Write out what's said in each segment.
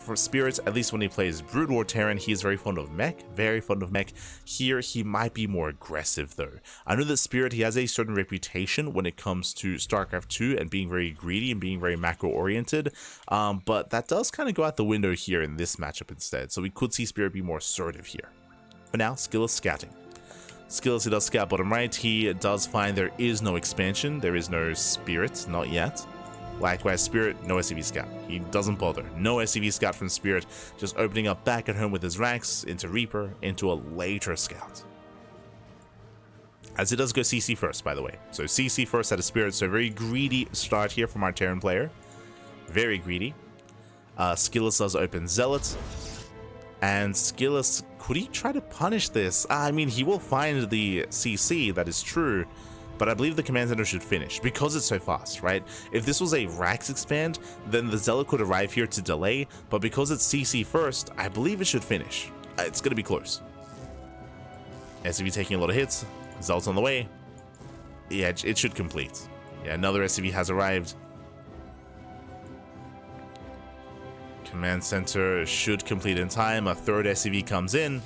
for Spirit, at least when he plays Brood War Terran, he is very fond of mech, very fond of mech. Here, he might be more aggressive though. I know that Spirit, he has a certain reputation when it comes to StarCraft 2 and being very greedy and being very macro oriented, but that does kind of go out the window here in this matchup instead, so we could see Spirit be more assertive here. For now, SKillous scouting. SKillous, he does scout bottom right. He does find there is no expansion, there is no Spirit, not yet. Likewise, Spirit, no SCV scout. He doesn't bother. No SCV scout from Spirit, just opening up back at home with his racks into Reaper, into a later scout. As it does go CC first, by the way. So CC first out of Spirit, so a very greedy start here from our Terran player. Very greedy. SKillous does open Zealot. And SKillous, could he try to punish this? I mean, he will find the CC, that is true. But I believe the command center should finish because it's so fast, right? If this was a Rax expand, then the Zealot could arrive here to delay, but because it's CC first, I believe it should finish. It's going to be close. SCV taking a lot of hits. Zealot's on the way. Yeah, it should complete. Yeah, another SCV has arrived. Command center should complete in time. A third SCV comes in.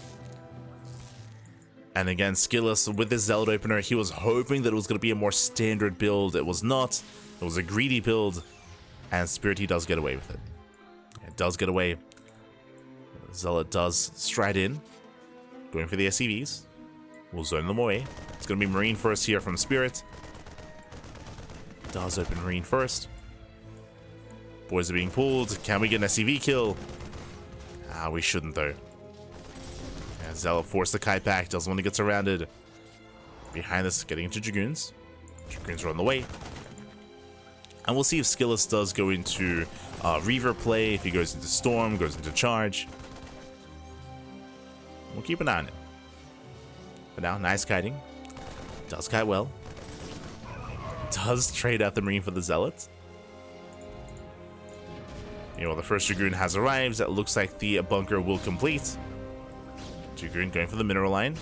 And again, SKillous with this Zealot opener, he was hoping that it was going to be a more standard build. It was not. It was a greedy build. And Spirit, he does get away with it. It does get away. Zealot does stride in. Going for the SCVs. We'll zone them away. It's going to be Marine first here from Spirit. Does open Marine first. Boys are being pulled. Can we get an SCV kill? We shouldn't though. Zealot forced the kite back, doesn't want to get surrounded. Behind this, getting into Dragoons. Dragoons are on the way. And we'll see if SKillous does go into Reaver play, if he goes into Storm, goes into Charge. We'll keep an eye on it. But now, nice kiting. Does kite well. Does trade out the Marine for the Zealot. You know, the first Dragoon has arrived. It looks like the bunker will complete. Dragoon going for the mineral line.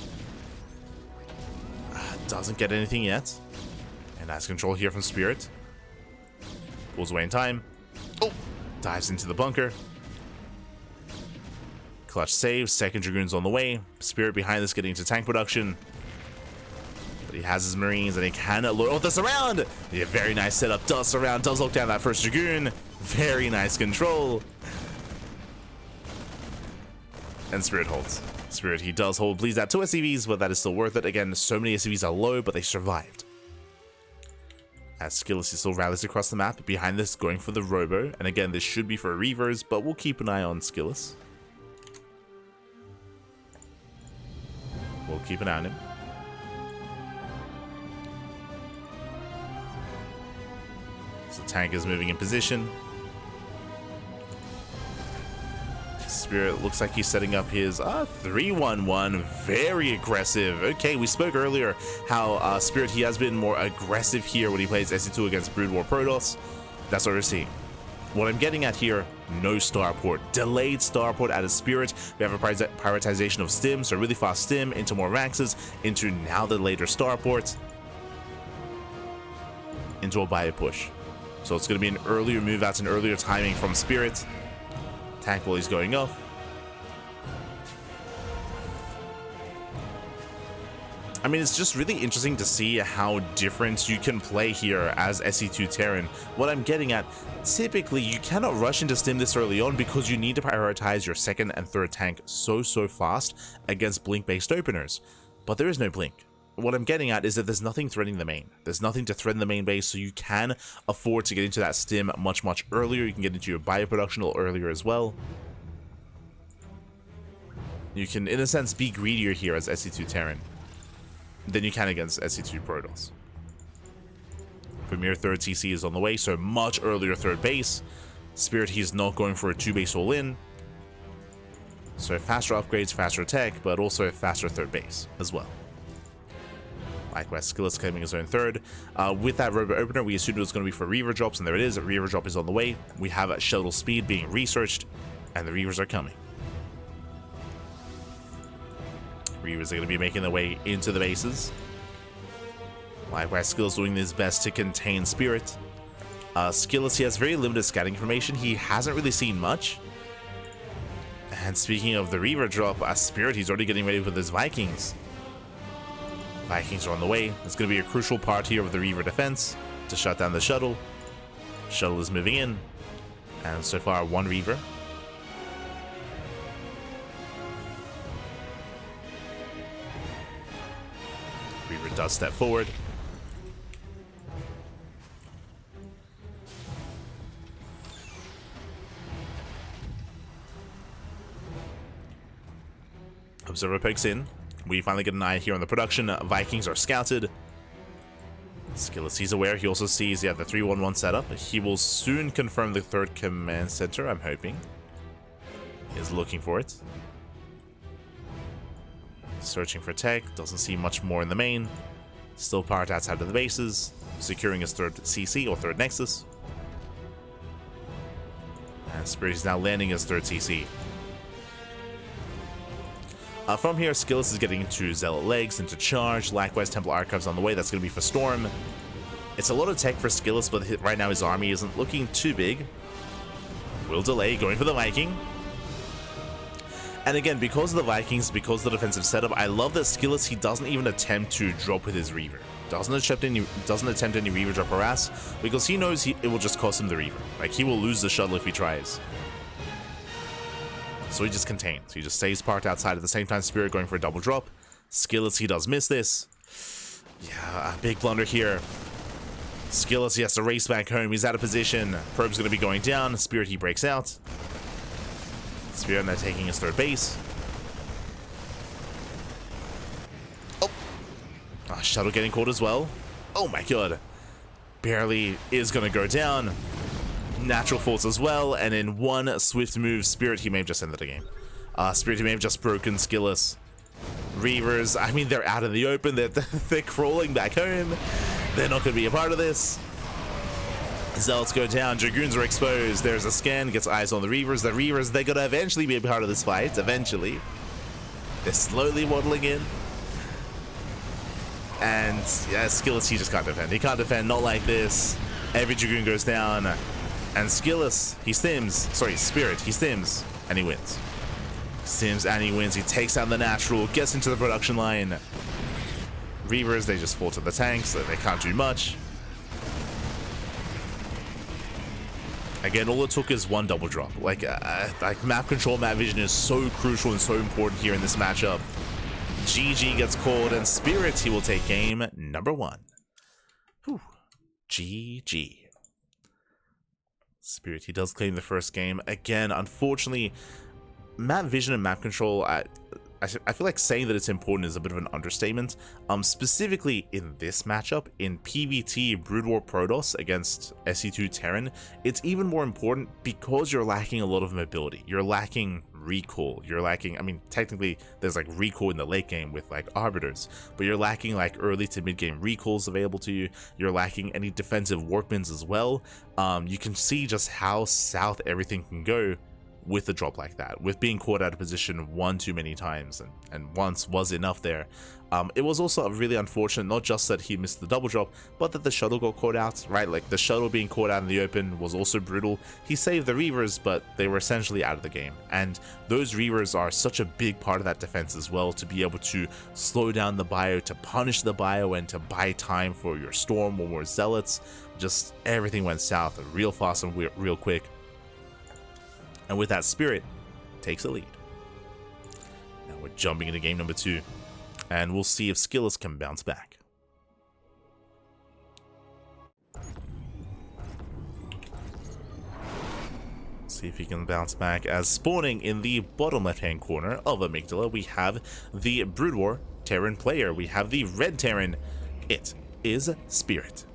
Doesn't get anything yet. And nice control here from Spirit. Pulls away in time. Oh! Dives into the bunker. Clutch save. Second Dragoon's on the way. Spirit behind this getting into tank production. But he has his Marines and he cannot load. Oh, the surround! Yeah, very nice setup. Does surround. Does lock down that first Dragoon. Very nice control. And Spirit holds. Spirit, he does hold, bleeds out 2 SCVs, but that is still worth it. Again, so many SCVs are low, but they survived. As SKillous still rallies across the map, behind this going for the Robo, and again, this should be for Reavers, but we'll keep an eye on SKillous. We'll keep an eye on him. So tank is moving in position. Spirit looks like he's setting up his 3-1-1, very aggressive. Okay, we spoke earlier how Spirit, he has been more aggressive here when he plays SC2 against Brood War Protoss. That's what we're seeing. What I'm getting at here, no starport. Delayed starport out of Spirit. We have a prioritization of stim, so really fast stim into more Raxes, into now the later starport, into a bio push. So it's going to be an earlier move out, an earlier timing from Spirit. Tank while he's going off. I mean, it's just really interesting to see how different you can play here as SC2 Terran. What I'm getting at, typically you cannot rush into stim this early on because you need to prioritize your second and third tank so fast against blink-based openers. But there is no blink. What I'm getting at is that there's nothing threatening the main. There's nothing to threaten the main base, so you can afford to get into that stim much earlier. You can get into your bio production a little earlier as well. You can, in a sense, be greedier here as SC2 Terran than you can against SC2 Protoss. Premier third TC is on the way, so much earlier third base. Spirit, he's not going for a 2-base all-in. So faster upgrades, faster tech, but also faster third base as well. Likewise, SKillous claiming his own third. With that Robo Opener, we assumed it was going to be for Reaver drops, and there it is. A Reaver drop is on the way. We have shuttle speed being researched, and the Reavers are coming. Reavers are going to be making their way into the bases. Likewise, SKillous doing his best to contain Spirit. SKillous, he has very limited scouting information. He hasn't really seen much. And speaking of the Reaver drop, Spirit, he's already getting ready with his Vikings. Vikings are on the way. It's going to be a crucial part here of the Reaver defense to shut down the shuttle. Shuttle is moving in. And so far, one Reaver. Reaver does step forward. Observer pokes in. We finally get an eye here on the production. Vikings are scouted. SKillous, he's aware. He also sees, the 3-1-1 setup. He will soon confirm the third command center, I'm hoping. He's looking for it. Searching for tech. Doesn't see much more in the main. Still parked outside of the bases. Securing his third CC or third Nexus. And Spirit is now landing his third CC. From here, SKillous is getting into Zealot Legs, into Charge. Likewise, Temple Archives on the way. That's going to be for Storm. It's a lot of tech for SKillous, but right now his army isn't looking too big. Will delay, going for the Viking. And again, because of the Vikings, because of the defensive setup, I love that SKillous, he doesn't even attempt to drop with his Reaver. Doesn't attempt any Reaver drop harass, because he knows it will just cost him the Reaver. Like, he will lose the shuttle if he tries. So he just contains. He just stays parked outside. At the same time, Spirit going for a double drop. SKillous, he does miss this. Yeah, a big blunder here. SKillous, he has to race back home. He's out of position. Probe's going to be going down. Spirit, he breaks out. Spirit now taking his third base. Oh. Shuttle getting caught as well. Oh my god. Barely is going to go down. Natural force as well, and in one swift move, Spirit, he may have just ended the game. Spirit, he may have just broken SKillous. Reavers, I mean, they're out in the open. They're crawling back home. They're not going to be a part of this. Zealots go down. Dragoons are exposed. There's a scan. Gets eyes on the Reavers. The Reavers, they're going to eventually be a part of this fight. Eventually. They're slowly waddling in. And, yeah, SKillous, he just can't defend. He can't defend. Not like this. Every Dragoon goes down. And SKillous, he stims. Sorry, Spirit, he stims. And he wins. Stims and he wins. He takes down the natural. Gets into the production line. Reavers, they just fall to the tanks. So they can't do much. Again, all it took is one double drop. Like map control, map vision is so crucial and so important here in this matchup. GG gets called, and Spirit, he will take game number 1. Whew. GG. Spirit, he does claim the first game. Again, unfortunately, map vision and map control, I feel like saying that it's important is a bit of an understatement. Specifically in this matchup, in PvT Brood War Protoss against SE2 Terran, it's even more important because you're lacking a lot of mobility. You're lacking recall. You're lacking, I mean, technically there's like recall in the late game with like Arbiters, but you're lacking like early to mid game recalls available to you. You're lacking any defensive workmans as well. You can see just how south everything can go with a drop like that, with being caught out of position one too many times, and once was enough there. It was also really unfortunate, not just that he missed the double drop, but that the shuttle got caught out, right? Like, the shuttle being caught out in the open was also brutal. He saved the Reavers, but they were essentially out of the game, and those Reavers are such a big part of that defense as well, to be able to slow down the bio, to punish the bio, and to buy time for your Storm or more Zealots. Just everything went south real fast and real quick. And with that, Spirit takes a lead. Now we're jumping into game number 2, and we'll see if SKillous can bounce back. See if he can bounce back, as spawning in the bottom left-hand corner of Amygdala, we have the Brood War Terran player. We have the Red Terran. It is Spirit.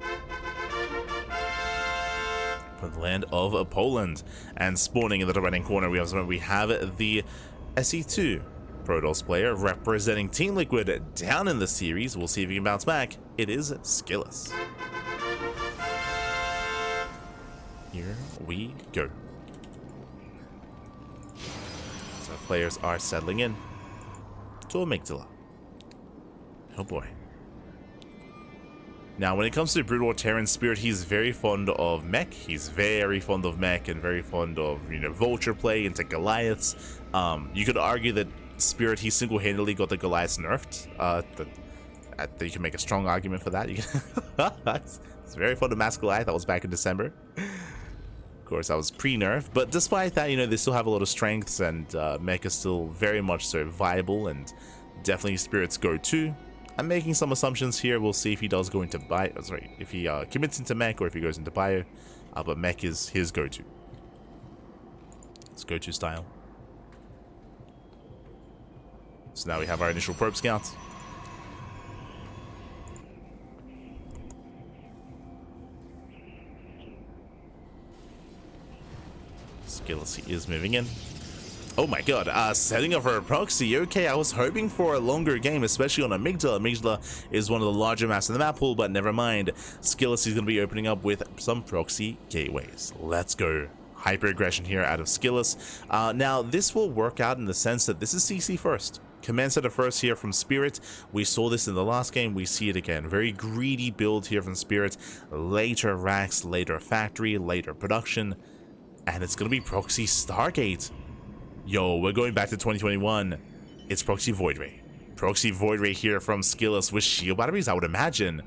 From the land of Poland. And spawning in the top right-hand corner, we have the SE2 Protoss player representing Team Liquid down in the series. We'll see if he can bounce back. It is SKillous. Here we go. So players are settling in to Amygdala. Oh boy. Now, when it comes to Brood War Terran Spirit, he's very fond of mech. He's very fond of mech and very fond of, you know, vulture play into Goliaths. You could argue that Spirit, he single-handedly got the Goliaths nerfed. You can make a strong argument for that. He's very fond of Mass Goliath. That was back in December. Of course, that was pre-nerf. But despite that, you know, they still have a lot of strengths, and mech is still very much so viable, and definitely Spirit's go-to. I'm making some assumptions here. We'll see if he does go into bio. Sorry, if he commits into mech or if he goes into bio. But mech is his go-to. His go-to style. So now we have our initial probe scouts. SKillous is moving in. Oh my god, setting up for a proxy. Okay, I was hoping for a longer game, especially on Amygdala. Amygdala is one of the larger maps in the map pool, but never mind. SKillous is going to be opening up with some proxy gateways. Let's go. Hyper aggression here out of SKillous. Now, this will work out in the sense that this is CC first. Command center first here from Spirit. We saw this in the last game. We see it again. Very greedy build here from Spirit. Later racks, later factory, later production. And it's going to be proxy Stargate. Yo, we're going back to 2021. It's proxy Void Ray. Proxy Void Ray here from SKillous with shield batteries, I would imagine.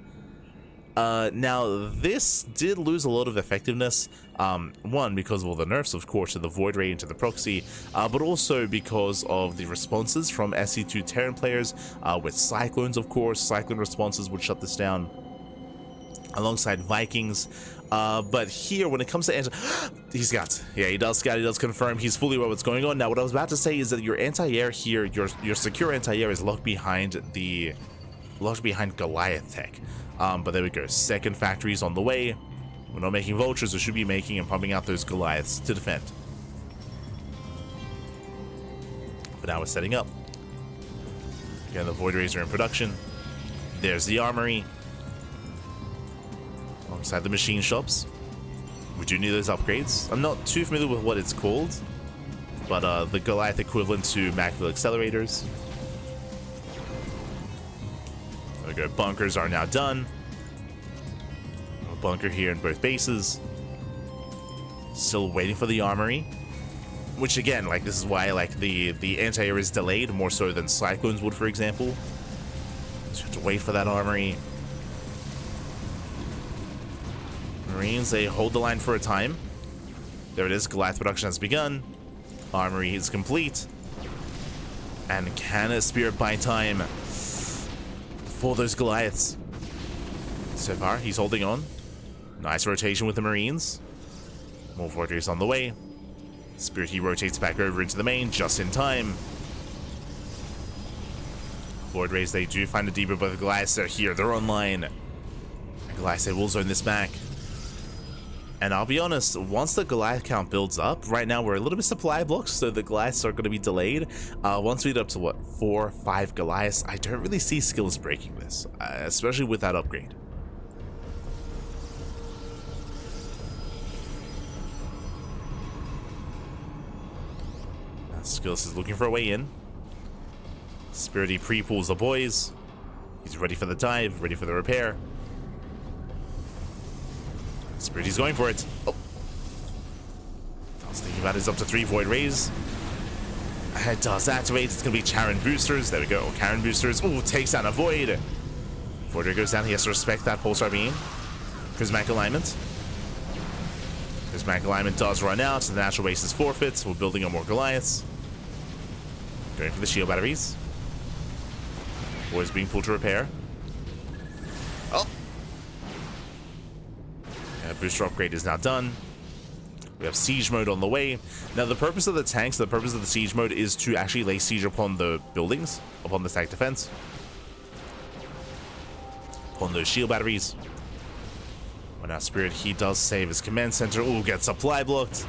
Now, this did lose a lot of effectiveness. One, because of all the nerfs, of course, to the Void Ray into the proxy, but also because of the responses from SC2 Terran players, with Cyclones, of course. Cyclone responses would shut this down, alongside Vikings. But here, when it comes to he scouts. Yeah, he does scout. He does confirm. He's fully aware what's going on. Now, what I was about to say is that your anti-air here, your secure anti-air is locked behind Goliath tech. But there we go. Second factory's on the way. We're not making vultures. We should be making and pumping out those Goliaths to defend. But now we're setting up. Again, the Void Rays are in production. There's the armory. Alongside the machine shops. We do need those upgrades. I'm not too familiar with what it's called, but the Goliath equivalent to Macville accelerators. There we go. Bunkers are now done. A bunker here in both bases. Still waiting for the armory. Which again, like, this is why, like, the anti-air is delayed more so than Cyclones would, for example. So you have to wait for that armory. Marines, they hold the line for a time. There it is. Goliath production has begun. Armory is complete. And can a Spirit buy time for those Goliaths? So far, he's holding on. Nice rotation with the Marines. More Void Rays on the way. Spirit, he rotates back over into the main just in time. Void Rays, they do find a depot, but the Goliaths are here. They're online. And Goliaths, they will zone this back. And I'll be honest, once the Goliath count builds up, right now we're a little bit supply blocked, so the Goliaths are going to be delayed. Once we get up to, what, 4 or 5 Goliaths, I don't really see SKillous breaking this, especially with that upgrade. SKillous is looking for a way in. Spirit, he pre-pulls the boys. He's ready for the dive, ready for the repair. Spirit, he's going for it. Oh. I was thinking about it. It's up to 3 Void Rays. It does activate. It's going to be Charon boosters. There we go. Charon boosters. Oh, takes down a Void. Void Ray goes down. He has to respect that pulsar beam. Prismatic alignment. Prismatic alignment does run out. The natural base is forfeit. We're building on more Goliaths. Going for the shield batteries. Boys being pulled to repair. Oh. Booster upgrade is now done. We have siege mode on the way. Now, the purpose of the tanks, the purpose of the siege mode is to actually lay siege upon the buildings, upon the stack defense, upon those shield batteries. When our Spirit, he does save his command center. Oh, gets supply blocked.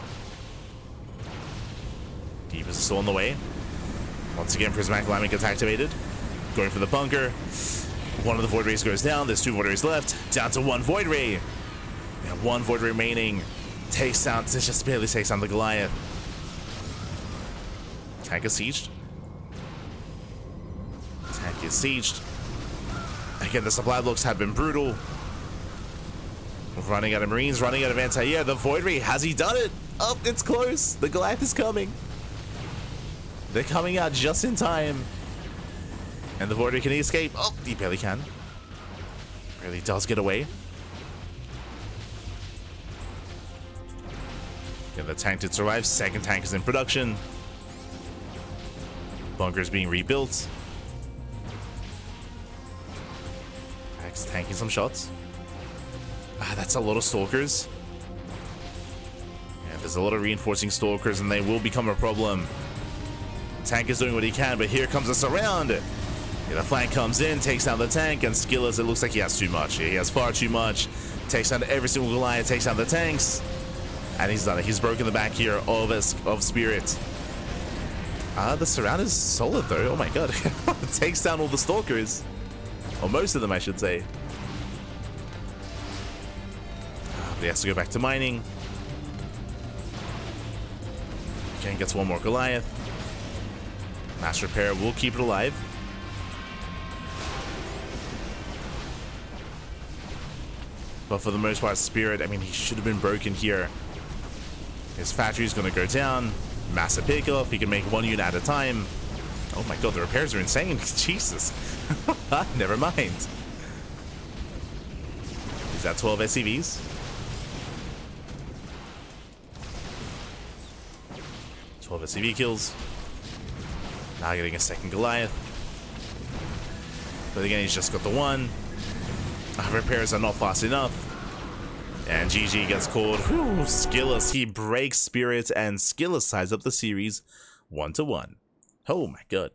Deep is still on the way. Once again, Prismatic alignment gets activated. Going for the bunker. One of the Void Rays goes down. There's 2 Void Rays left. Down to 1 Void Ray. We have 1 Void Ray remaining. Takes down, just barely takes down the Goliath. Tank is sieged. Tank is sieged. Again, the supply blocks have been brutal. Running out of Marines, running out of anti-air. The Void Ray, has he done it? Oh, it's close. The Goliath is coming. They're coming out just in time. And the Void Ray can escape. Oh, he barely can. Really does get away. Yeah, the tank did survive. Second tank is in production. Bunker's being rebuilt. Max tanking some shots. Ah, that's a lot of stalkers. Yeah, there's a lot of reinforcing stalkers, and they will become a problem. Tank is doing what he can, but here comes a surround. Yeah, the flank comes in, takes down the tank, and SKillous, it looks like he has too much. He has far too much. Takes down every single Goliath, takes down the tanks, and he's done it. He's broken the back here of Spirit. The surround is solid though. Oh my god. It takes down all the stalkers. Or most of them, I should say. But he has to go back to mining. Again, gets one more Goliath. Mass repair will keep it alive. But for the most part, Spirit, I mean, he should have been broken here. His factory is going to go down. Massive pickoff. He can make one unit at a time. Oh my god, the repairs are insane. Jesus. Never mind. Is that 12 SCVs? 12 SCV kills. Now getting a second Goliath. But again, he's just got the one. Repairs are not fast enough. And GG gets called. Whew, SKillous. He breaks Spirit, and SKillous ties up the series 1-1. Oh my god.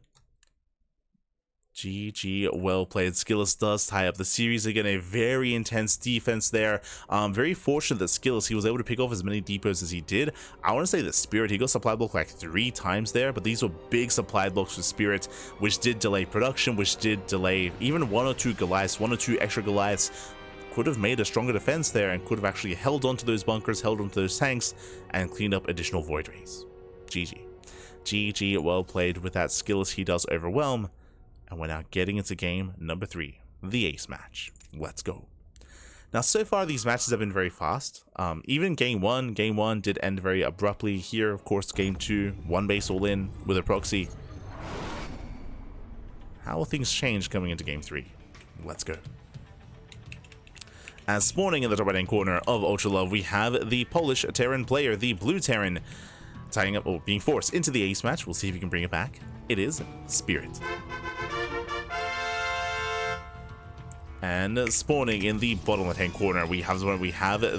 GG, well played. SKillous does tie up the series. Again, a very intense defense there. Very fortunate that SKillous, he was able to pick off as many depots as he did. I want to say that Spirit, he got supply block like 3 times there, but these were big supply blocks for Spirit, which did delay production, which did delay even 1 or 2 Goliaths, 1 or 2 extra Goliaths. Could have made a stronger defense there and could have actually held onto those bunkers, held onto those tanks, and cleaned up additional Void Rays. GG. GG, well played with that. SKillous, he does overwhelm. And we're now getting into game number 3, the ace match. Let's go. Now, so far, these matches have been very fast. Even game 1 did end very abruptly. Here, of course, game 2, 1 base all in with a proxy. How will things change coming into game 3? Let's go. As spawning in the top right hand corner of Ultra Love, we have the Polish Terran player, the Blue Terran, tying up or being forced into the ace match. We'll see if we can bring it back. It is Spirit. And spawning in the bottom left hand corner, we have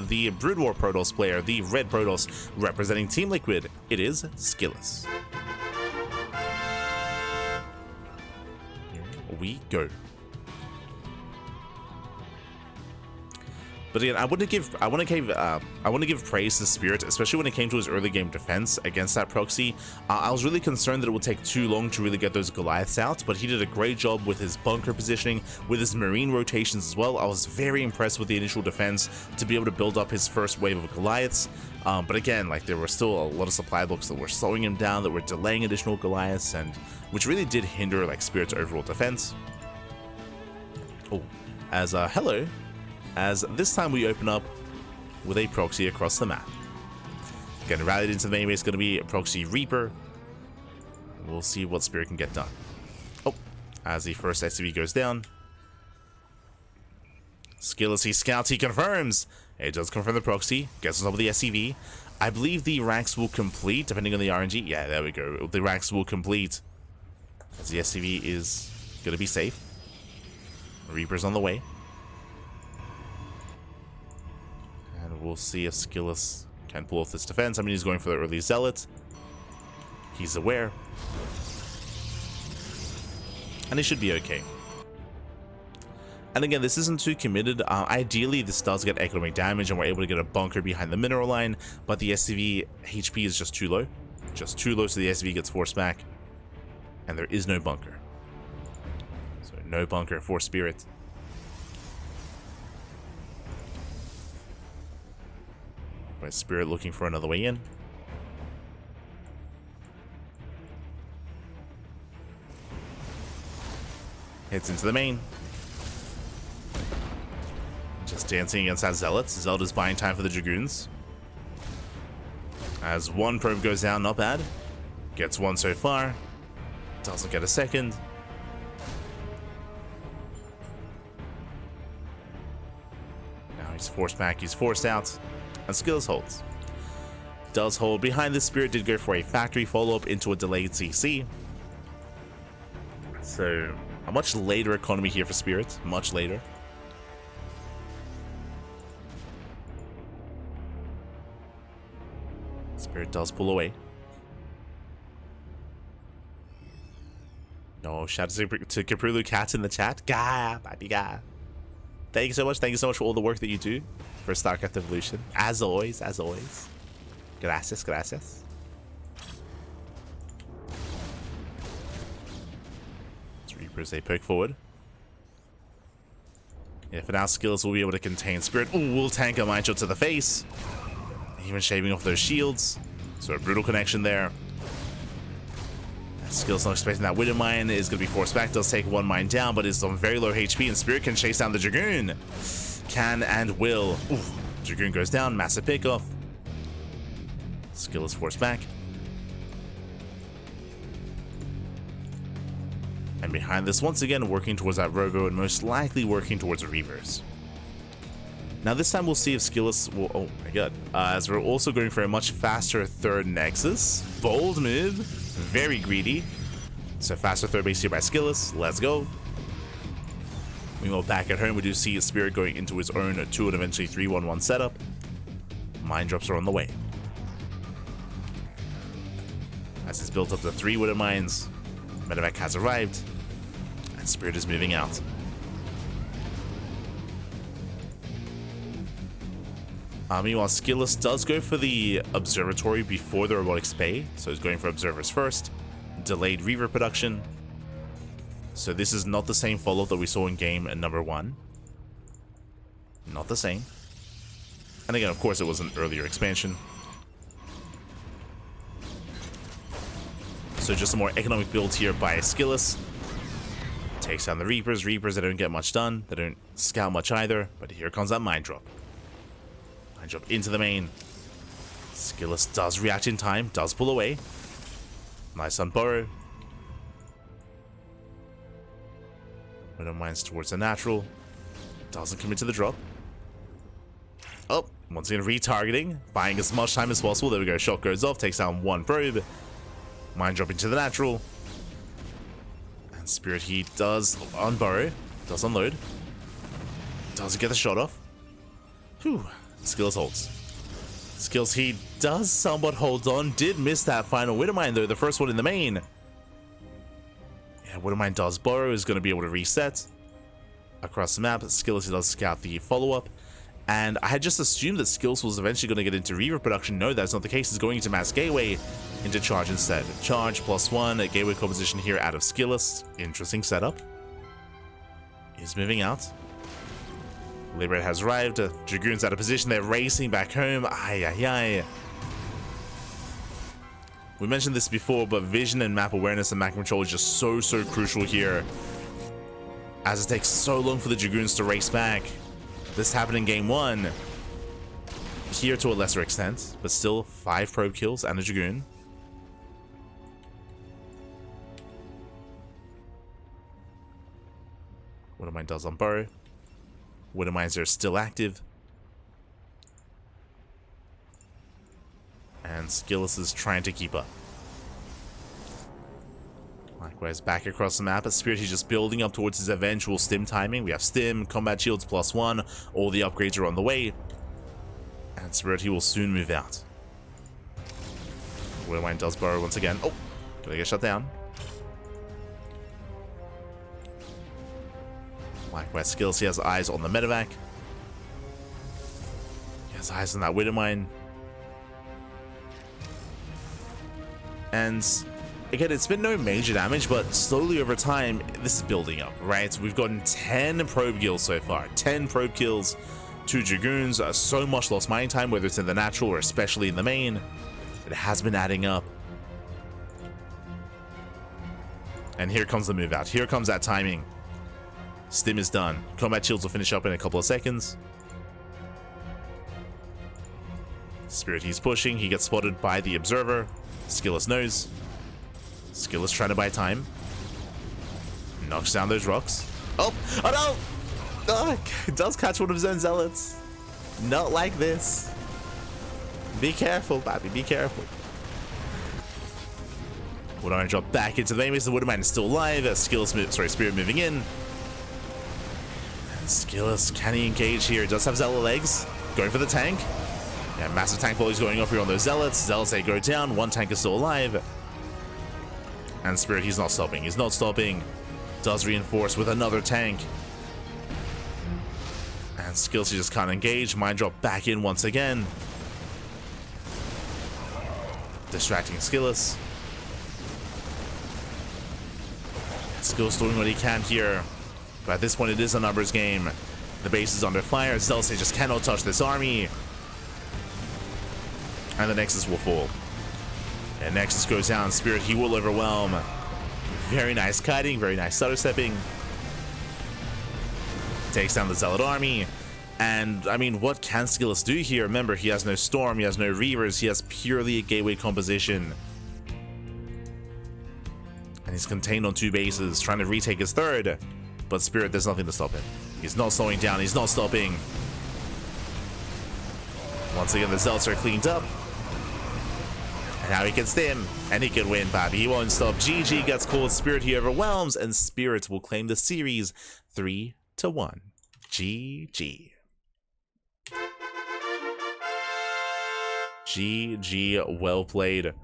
the Brood War Protoss player, the Red Protoss, representing Team Liquid. It is SKillous. Here we go. But again, I want to give praise to Spirit, especially when it came to his early game defense against that proxy. I was really concerned that it would take too long to really get those Goliaths out, but he did a great job with his bunker positioning, with his marine rotations as well. I was very impressed with the initial defense to be able to build up his first wave of Goliaths. But again, like, there were still a lot of supply blocks that were slowing him down, that were delaying additional Goliaths, and which really did hinder like Spirit's overall defense. Oh, hello. As this time we open up with a proxy across the map. Getting rallied into the main base is going to be a proxy Reaper. We'll see what Spirit can get done. Oh, as the first SCV goes down. SKillous, he scouts, he confirms. It does confirm the proxy. Gets on top of the SCV. I believe the ranks will complete, depending on the RNG. Yeah, there we go. The ranks will complete. As the SCV is going to be safe. Reaper's on the way. And we'll see if SKillous can pull off this defense. I mean, he's going for the early Zealot. He's aware. And he should be okay. And again, this isn't too committed. Ideally, this does get economic damage and we're able to get a bunker behind the mineral line, but the SCV HP is just too low. Just too low, so the SCV gets forced back. And there is no bunker. So no bunker for Spirit. Right, Spirit looking for another way in. Heads into the main. Just dancing against that Zealot. Zealot is buying time for the Dragoons. As one probe goes down, not bad. Gets one so far. Doesn't get a second. Now he's forced back, he's forced out. And SKillous holds. Does hold. Behind this, Spirit did go for a factory follow-up into a delayed CC. So, a much later economy here for Spirit. Much later. Spirit does pull away. No, shout out to Caprulu Cat in the chat. Gah, baby gah. Thank you so much. Thank you so much for all the work that you do for StarCraft Evolution. As always, as always. Gracias, gracias. Reapers, they poke forward. Yeah, for now, SKillous will be able to contain Spirit. Ooh, we'll tank a Mind Shot to the face. Even shaving off those shields. So a brutal connection there. SKillous not expecting that Widow Mine is going to be forced back. Does take one mine down, but is on very low HP, and Spirit can chase down the Dragoon. Can and will. Ooh, Dragoon goes down, massive pickoff. SKillous forced back. And behind this, once again, working towards that Robo and most likely working towards a Reavers. Now this time we'll see if SKillous will... Oh my god. As we're also going for a much faster third Nexus. Bold move. Very greedy. So faster third base here by SKillous. Let's go. Meanwhile, back at home, we do see Spirit going into his own 2 and eventually 3-1-1 setup. Mine drops are on the way. As he's built up the 3 Widow Mines, Medevac has arrived, and Spirit is moving out. Meanwhile, SKillous does go for the Observatory before the Robotics Bay, so he's going for Observers first. Delayed Reaver production. So this is not the same follow-up that we saw in game number 1. Not the same. And again, of course, it was an earlier expansion. So just a more economic build here by SKillous. Takes down the Reapers. Reapers, they don't get much done. They don't scout much either. But here comes that Mine Drop. Mine Drop into the main. SKillous does react in time. Does pull away. Nice on Burrow. Widow Mines towards the natural. Doesn't commit to the drop. Oh, once again retargeting. Buying as much time as possible. There we go. Shot goes off. Takes down one probe. Mine drop into the natural. And Spirit Heat does unburrow. Does unload. Doesn't get the shot off. Whew. SKillous holds. SKillous Heat does somewhat hold on. Did miss that final Widow Mine though. The first one in the main. Yeah, Widow Mine does burrow. Is going to be able to reset across the map. SKillous does scout the follow-up. And I had just assumed that SKillous was eventually going to get into Reaver production. No, that's not the case. He's going into Mass Gateway into Charge instead. Charge +1, a Gateway composition here out of SKillous. Interesting setup. He's moving out. Liberate has arrived. Dragoons out of position. They're racing back home. Ay, ay, ay. We mentioned this before, but vision and map awareness and map control is just so crucial here. As it takes so long for the Dragoons to race back. This happened in game 1. Here to a lesser extent, but still 5 probe kills and a Dragoon. Widow Mine does on burrow. Widow Mines are still active. And SKillous is trying to keep up. Likewise, back across the map, Spirit is just building up towards his eventual stim timing. We have stim, combat shields +1, all the upgrades are on the way. And Spirit, he will soon move out. Widow Mine does burrow once again. Oh, gonna get shut down. Likewise, SKillous, he has eyes on the medevac. He has eyes on that Widow Mine. And again, it's been no major damage, but slowly over time, this is building up, right? We've gotten 10 probe kills so far. 10 probe kills, 2 Dragoons, so much lost mining time, whether it's in the natural or especially in the main. It has been adding up. And here comes the move out. Here comes that timing. Stim is done. Combat shields will finish up in a couple of seconds. Spirit, he's pushing. He gets spotted by the Observer. SKillous knows. SKillous trying to buy time. Knocks down those rocks. Oh no! Oh, does catch one of his own zealots. Not like this. Be careful, Babby, be careful. Wood Iron drop back into the main base. The Wooderman is still alive. Spirit moving in. And SKillous, can he engage here? He does have Zealot legs. Going for the tank. Yeah, massive tank volleys going off here on those Zealots. Zealots, they go down. One tank is still alive. And Spirit, he's not stopping. He's not stopping. Does reinforce with another tank. And SKillous, he just can't engage. Mind drop back in once again. Distracting SKillous. SKillous doing what he can here. But at this point, it is a numbers game. The base is under fire. Zealots, they just cannot touch this army. And the Nexus will fall. And Nexus goes down. Spirit, he will overwhelm. Very nice kiting. Very nice stutter stepping. Takes down the Zealot army. And, I mean, what can SKillous do here? Remember, he has no Storm. He has no Reavers. He has purely a gateway composition. And he's contained on 2 bases, trying to retake his 3rd. But Spirit, there's nothing to stop him. He's not slowing down. He's not stopping. Once again, the Zealots are cleaned up. And now he can stim. And he can win, Bobby. He won't stop. GG gets called. Spirit, he overwhelms. And Spirit will claim the series 3-1. GG. GG, well played.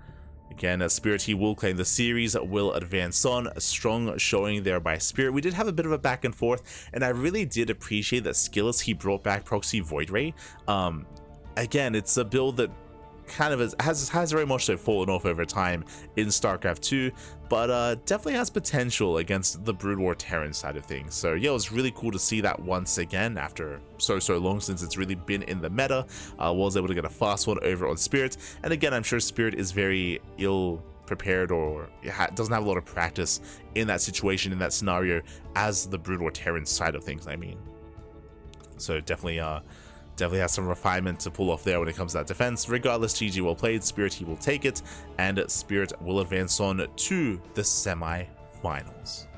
Again, Spirit, he will claim the series, will advance on. A strong showing there by Spirit. We did have a bit of a back and forth, and I really did appreciate that SKillous, he brought back Proxy Void Ray. Again, it's a build that kind of has very much so fallen off over time in StarCraft 2, but definitely has potential against the Brood War Terran side of things. So yeah, it was really cool to see that once again after so long since it's really been in the meta. Was able to get a fast one over on Spirit, and again, I'm sure Spirit is very ill prepared or doesn't have a lot of practice in that situation, in that scenario, as the Brood War Terran side of things, I mean. So definitely has some refinement to pull off there when it comes to that defense. Regardless, GG well played. Spirit, he will take it, and Spirit will advance on to the semi-finals.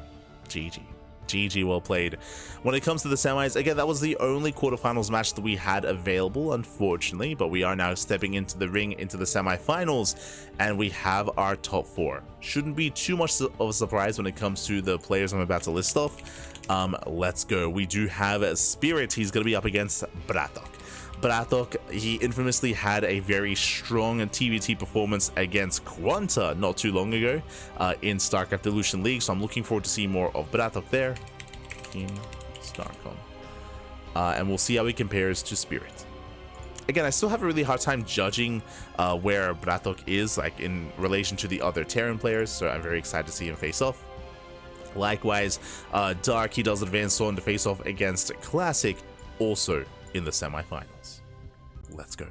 GG well played. When it comes to the semis, again, that was the only quarterfinals match that we had available, unfortunately, but we are now stepping into the ring, into the semi-finals, and we have our top 4. Shouldn't be too much of a surprise when it comes to the players I'm about to list off. Let's go. We do have Spirit. He's going to be up against Bratok. Bratok, he infamously had a very strong TvT performance against Quanta not too long ago in StarCraft Evolution League, so I'm looking forward to seeing more of Bratok there in StarCom. And we'll see how he compares to Spirit. Again, I still have a really hard time judging where Bratok is like in relation to the other Terran players, so I'm very excited to see him face off. Likewise, Dark, he does advance on to face off against Classic, also in the semifinals. Let's go.